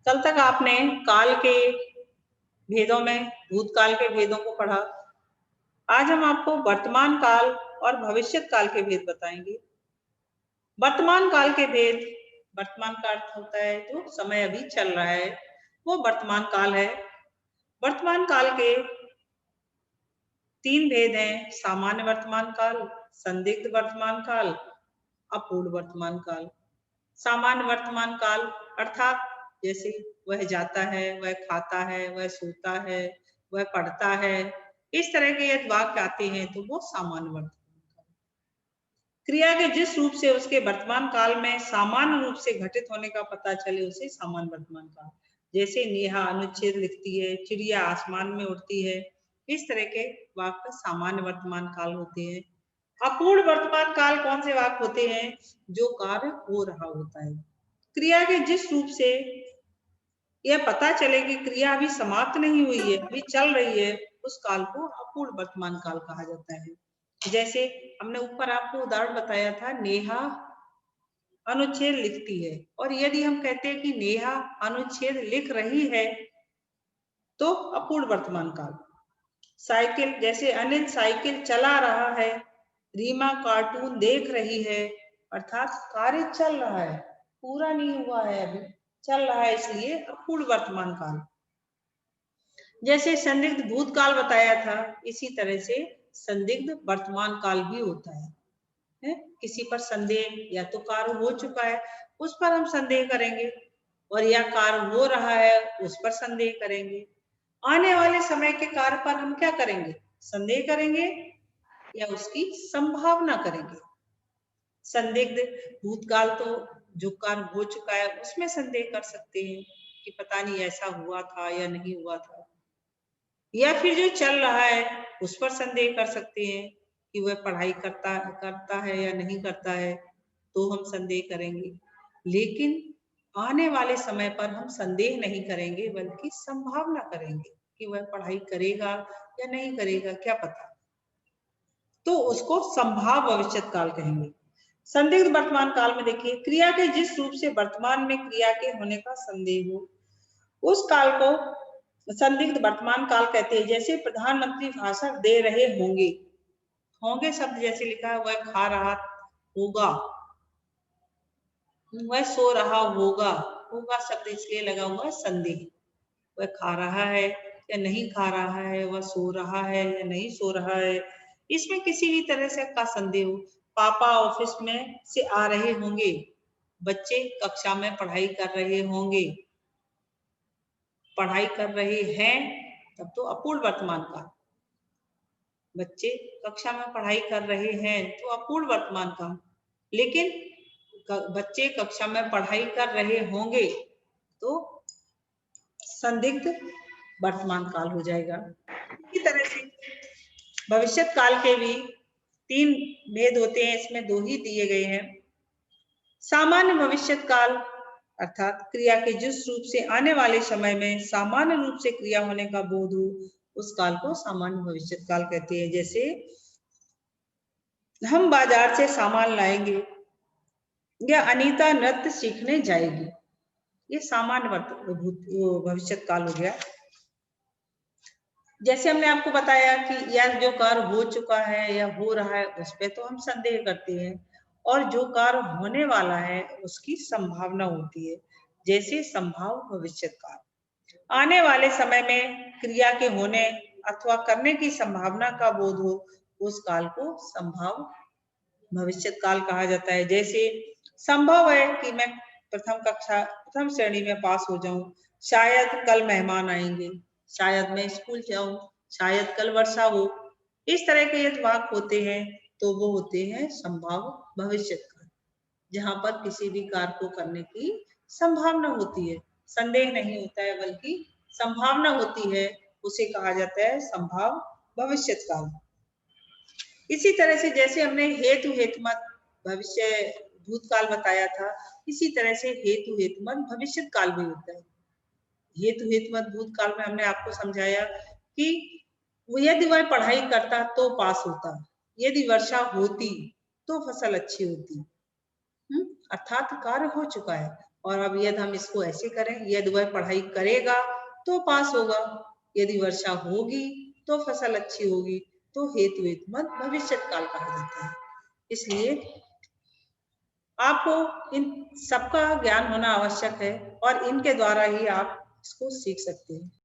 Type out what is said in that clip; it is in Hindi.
कल तक आपने काल के भेदों में भूतकाल के भेदों को पढ़ा। आज हम आपको वर्तमान काल और भविष्यत काल के भेद बताएंगे। वर्तमान काल के भेद, वर्तमान का अर्थ होता है जो समय अभी चल रहा है, वो वर्तमान काल है। वर्तमान काल के 3 भेद हैं: सामान्य वर्तमान काल, संदिग्ध वर्तमान काल, अपूर्ण वर्तमान काल। सामान्य वर्तमान काल अर्थात जैसे वह जाता है, वह खाता है, वह सोता है, वह पढ़ता है, इस तरह के यदि वाक्य आते हैं तो वो सामान्य वर्तमान काल। क्रिया के जिस रूप से उसके वर्तमान काल में सामान्य रूप से घटित होने का पता चले उसे सामान्य वर्तमान काल। जैसे नेहा अनुच्छेद लिखती है, चिड़िया आसमान में उड़ती है, इस तरह के वाक्य सामान्य वर्तमान काल होते हैं। अपूर्ण वर्तमान काल कौन से वाक्य होते हैं? जो कार्य हो रहा होता है। क्रिया के जिस रूप से यह पता चले कि क्रिया अभी समाप्त नहीं हुई है, अभी चल रही है, उस काल को अपूर्ण वर्तमान काल कहा जाता है। जैसे हमने ऊपर आपको उदाहरण बताया था, नेहा अनुच्छेद लिखती है, और यदि हम कहते हैं कि नेहा अनुच्छेद लिख रही है तो अपूर्ण वर्तमान काल। साइकिल, जैसे अनिल साइकिल चला रहा है, रीमा कार्टून देख रही है, अर्थात कार्य चल रहा है, पूरा नहीं हुआ है, अभी चल रहा है, इसलिए अपूर्ण वर्तमान काल। जैसे संदिग्ध भूतकाल बताया था, इसी तरह से संदिग्ध वर्तमान काल भी होता है? किसी पर संदेह, या तो कार्य हो चुका है उस पर हम संदेह करेंगे, और या कार्य हो रहा है उस पर संदेह करेंगे। आने वाले समय के कार्य पर हम क्या करेंगे? संदेह करेंगे या उसकी संभावना करेंगे। संदिग्ध भूतकाल तो जो कार्य हो चुका है उसमें संदेह कर सकते हैं कि पता नहीं ऐसा हुआ था या नहीं हुआ था, या फिर जो चल रहा है उस पर संदेह कर सकते हैं कि वह पढ़ाई करता है या नहीं करता है, तो हम संदेह करेंगे। लेकिन आने वाले समय पर हम संदेह नहीं करेंगे, बल्कि संभावना करेंगे कि वह पढ़ाई करेगा या नहीं करेगा, क्या पता, तो उसको संभाव भविष्यत काल कहेंगे। संदिग्ध वर्तमान काल में देखिए, क्रिया के जिस रूप से वर्तमान में क्रिया के होने का संदेह हो, उस काल को संदिग्ध वर्तमान काल कहते हैं। जैसे प्रधानमंत्री भाषण दे रहे होंगे, होंगे शब्द जैसे लिखा है, वह खा रहा होगा, वह सो रहा होगा, होगा शब्द इसलिए लगा हुआ है संदेह। वह खा रहा है या नहीं खा रहा है, वह सो रहा है या नहीं सो रहा है, इसमें किसी भी तरह से का संदेह हो। पापा ऑफिस में से आ रहे होंगे, बच्चे कक्षा में पढ़ाई कर रहे होंगे, पढ़ाई कर रहे हैं, तब तो अपूर्ण वर्तमान काल। बच्चे कक्षा में पढ़ाई कर रहे हैं तो अपूर्ण वर्तमान काल। लेकिन बच्चे कक्षा में पढ़ाई कर रहे होंगे तो संदिग्ध वर्तमान काल हो जाएगा। इसी तरह से भविष्यत काल के भी 3 भेद होते हैं, इसमें 2 ही दिए गए हैं। सामान्य भविष्यत काल अर्थात क्रिया के जिस रूप से आने वाले समय में सामान्य रूप से क्रिया होने का बोध हो, उस काल को सामान्य भविष्यत काल कहते हैं। जैसे हम बाजार से सामान लाएंगे, या अनीता नृत्य सीखने जाएगी, ये सामान्य भविष्यत काल हो गया। जैसे हमने आपको बताया कि यह जो कार्य हो चुका है या हो रहा है उस पे तो हम संदेह करते हैं, और जो कार्य होने वाला है उसकी संभावना होती है, जैसे संभाव भविष्यत काल। आने वाले समय में क्रिया के होने अथवा करने की संभावना का बोध हो, उस काल को संभाव भविष्यत काल कहा जाता है। जैसे संभव है कि मैं प्रथम श्रेणी में पास हो जाऊं, शायद कल मेहमान आएंगे, शायद मैं स्कूल जाऊं, शायद कल वर्षा हो, इस तरह के यदि वाक्य होते हैं तो वो होते हैं संभाव भविष्यत काल, जहां पर किसी भी कार्य को करने की संभावना होती है, संदेह नहीं होता है बल्कि संभावना होती है, उसे कहा जाता है संभाव भविष्यत काल। इसी तरह से जैसे हमने हेतु हेतुमत भविष्य भूतकाल बताया था, इसी तरह से हेतु हेतुमत भविष्यत काल भी होता है। हेतु हेतुमत भूतकाल में हमने आपको समझाया कि यदि वह पढ़ाई करता तो पास होता, यदि वर्षा होती तो फसल अच्छी होती। अर्थात कार्य हो चुका है, और अब यदि हम इसको ऐसे करें, यदि वह पढ़ाई करेगा तो पास होगा, यदि वर्षा होगी तो फसल अच्छी होगी, तो हेतु हेतुमत भविष्य काल कहा जाता है। इसलिए आपको इन सबका ज्ञान होना आवश्यक है और इनके द्वारा ही आप इसको सीख सकते हैं।